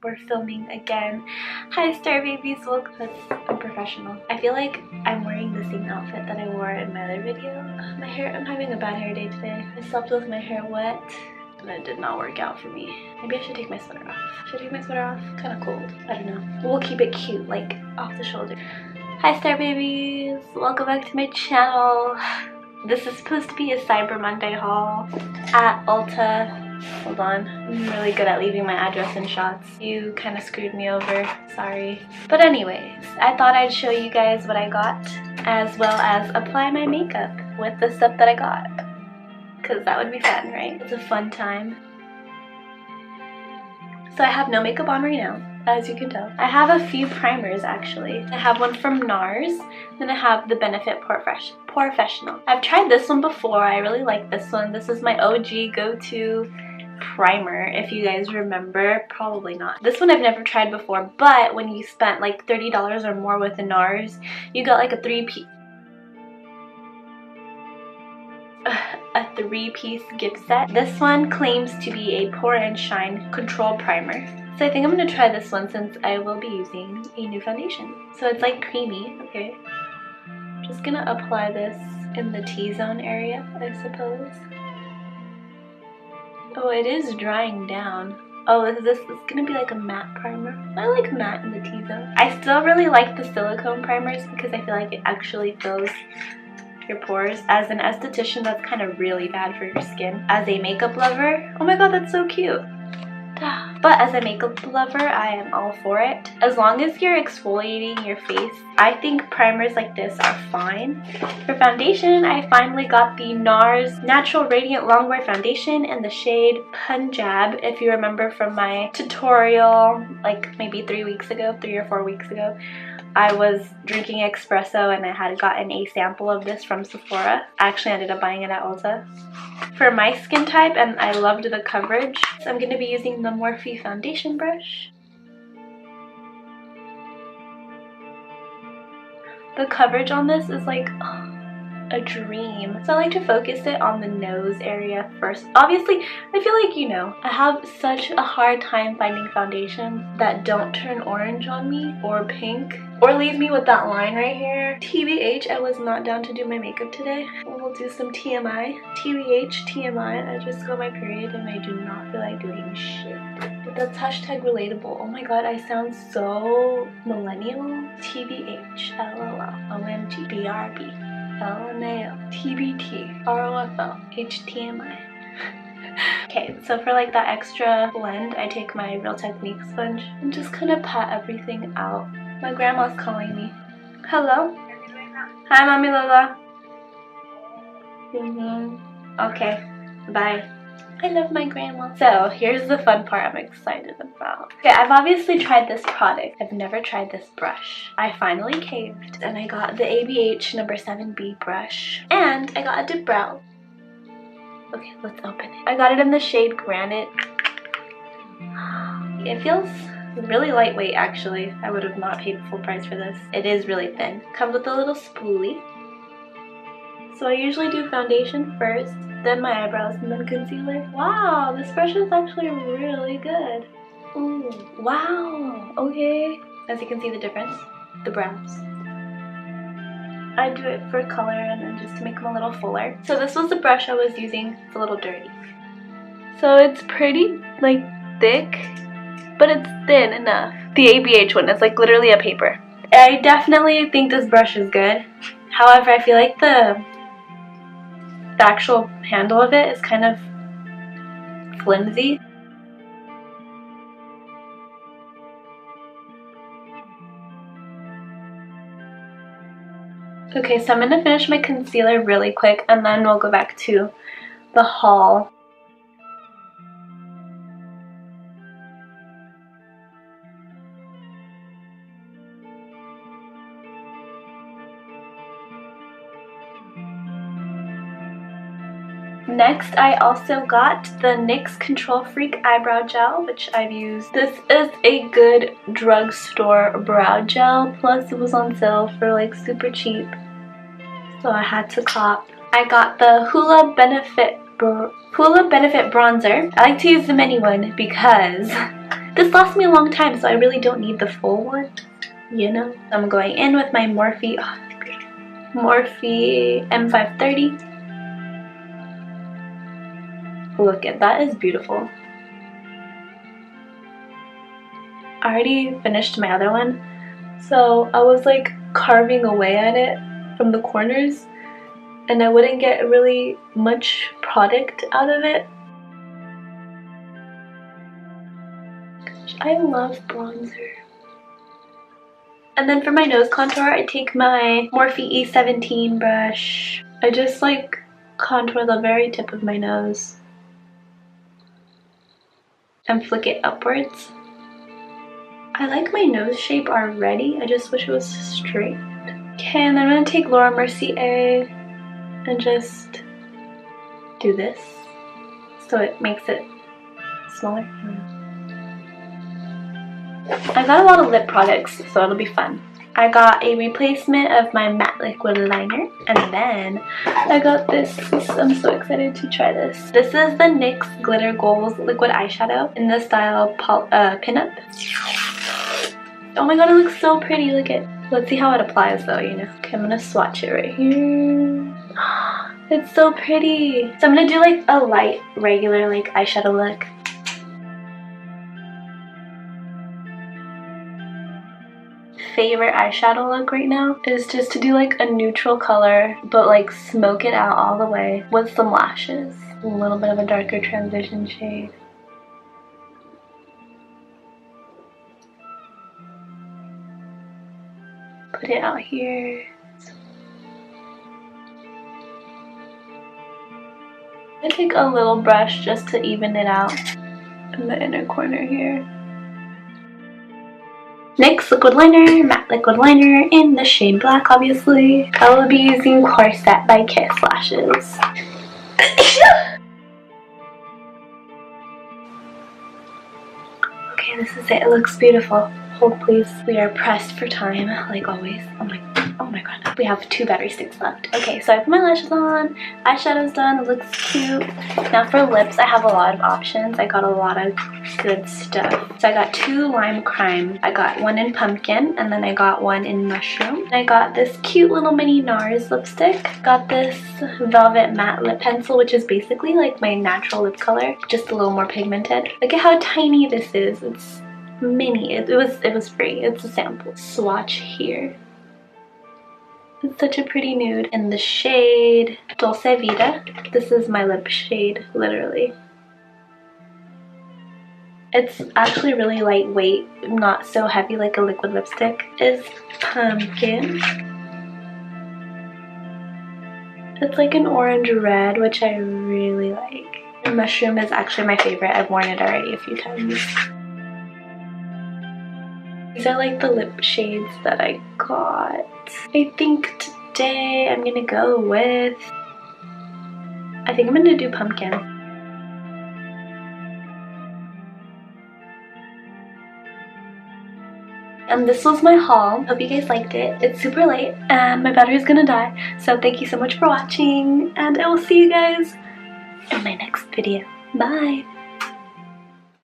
We're filming again. Hi Star Babies, welcome. That's unprofessional. I feel like I'm wearing the same outfit that I wore in my other video. My hair, I'm having a bad hair day today. I slept with my hair wet and it did not work out for me. Maybe I should take my sweater off. Should I take my sweater off? Kind of cold. I don't know. We'll keep it cute, like off the shoulder. Hi Star Babies, welcome back to my channel. This is supposed to be a Cyber Monday haul at Ulta. Hold on, I'm really good at leaving my address in shots. You kind of screwed me over, sorry. But anyways, I thought I'd show you guys what I got, as well as apply my makeup with the stuff that I got. Because that would be fun, right? It's a fun time. So I have no makeup on right now, as you can tell. I have a few primers actually. I have one from NARS, then I have the Benefit Professional. I've tried this one before, I really like this one. This is my OG go-to primer, if you guys remember. Probably not. This one I've never tried before, but when you spent like $30 or more with the NARS, you got like a three-piece gift set. This one claims to be a Pore and Shine Control Primer. So I think I'm going to try this one since I will be using a new foundation. So it's like creamy, okay. I'm just going to apply this in the T-zone area, I suppose. Oh, it is drying down. Oh, this is going to be like a matte primer. I like matte in the T-zone. I still really like the silicone primers because I feel like it actually fills your pores. As an esthetician, that's kind of really bad for your skin. As a makeup lover, oh my god, that's so cute. But as a makeup lover, I am all for it. As long as you're exfoliating your face, I think primers like this are fine. For foundation, I finally got the NARS Natural Radiant Longwear Foundation in the shade Punjab. If you remember from my tutorial, like maybe 3 or 4 weeks ago, I was drinking espresso and I had gotten a sample of this from Sephora. I actually ended up buying it at Ulta. For my skin type, and I loved the coverage, so I'm going to be using the Morphe foundation brush. The coverage on this is like a dream. So I like to focus it on the nose area first. Obviously, I feel like, you know, I have such a hard time finding foundations that don't turn orange on me or pink or leave me with that line right here. TBH, I was not down to do my makeup today. We'll do some TMI. TBH, TMI, I just got my period and I do not feel like doing shit. But that's hashtag relatable. Oh my god, I sound so millennial. TBH, LOL, OMG, BRB. LMAO, TBT, ROFL, HTMI. Okay, so for like that extra blend, I take my Real Technique sponge and just kind of pat everything out. My grandma's calling me. Hello? Hi, Mommy Lola. Okay, bye. I love my grandma. So here's the fun part I'm excited about. Okay, I've obviously tried this product. I've never tried this brush. I finally caved and I got the ABH number 7B brush. And I got a dip brow. Okay, let's open it. I got it in the shade Granite. It feels really lightweight actually. I would have not paid full price for this. It is really thin. Comes with a little spoolie. So I usually do foundation first, then my eyebrows, and then concealer. Wow, this brush is actually really good. Ooh, wow, okay. As you can see the difference, the brows. I do it for color and then just to make them a little fuller. So this was the brush I was using. It's a little dirty. So it's pretty, like, thick, but it's thin enough. The ABH one is like literally a paper. I definitely think this brush is good. However, I feel like the actual handle of it is kind of flimsy. Okay, so I'm going to finish my concealer really quick and then we'll go back to the haul. Next, I also got the NYX Control Freak Eyebrow Gel, which I've used. This is a good drugstore brow gel, plus it was on sale for like super cheap, so I had to cop. I got the Hoola Benefit Hoola Benefit Bronzer. I like to use the mini one because this lasts me a long time, so I really don't need the full one, you know? I'm going in with my Morphe, Morphe M530. Look at that, is beautiful. I already finished my other one, so I was like carving away at it from the corners, and I wouldn't get really much product out of it. I love bronzer. And then for my nose contour, I take my Morphe E17 brush. I just like contour the very tip of my nose and flick it upwards. I like my nose shape already, I just wish it was straight. Okay, and then I'm gonna take Laura Mercier and just do this so it makes it smaller. I got a lot of lip products, so it'll be fun. I got a replacement of my matte liquid liner, and then I got this. I'm so excited to try this. This is the NYX Glitter Goals liquid eyeshadow in the style pinup. Oh my god, it looks so pretty. Look at. Let's see how it applies though, you know. Okay, I'm gonna swatch it right here. It's so pretty. So I'm gonna do like a light, regular like eyeshadow look. Favorite eyeshadow look right now is just to do like a neutral color but like smoke it out all the way with some lashes. A little bit of a darker transition shade. Put it out here. I take a little brush just to even it out in the inner corner here. NYX liquid liner, matte liquid liner in the shade black, obviously. I will be using Corset by Kiss lashes. Okay, this is it. It looks beautiful. Hold please. We are pressed for time, like always. Oh my god. We have 2 battery sticks left. Okay, so I put my lashes on, eyeshadow's done, it looks cute. Now for lips, I have a lot of options. I got a lot of good stuff. So I got 2 lime crime. I got one in pumpkin, and then I got one in mushroom. And I got this cute little mini NARS lipstick. Got this velvet matte lip pencil, which is basically like my natural lip color, just a little more pigmented. Look at how tiny this is. It's mini. It was free. It's a sample. Swatch here. It's such a pretty nude in the shade Dulce Vida. This is my lip shade, literally. It's actually really lightweight, not so heavy like a liquid lipstick. Is pumpkin. It's like an orange red, which I really like. And mushroom is actually my favorite. I've worn it already a few times. These are like the lip shades that I got. I think today I'm gonna go with, I think I'm gonna do pumpkin. And this was my haul. Hope you guys liked it. It's super late and my battery's gonna die. So thank you so much for watching, and I will see you guys in my next video. Bye!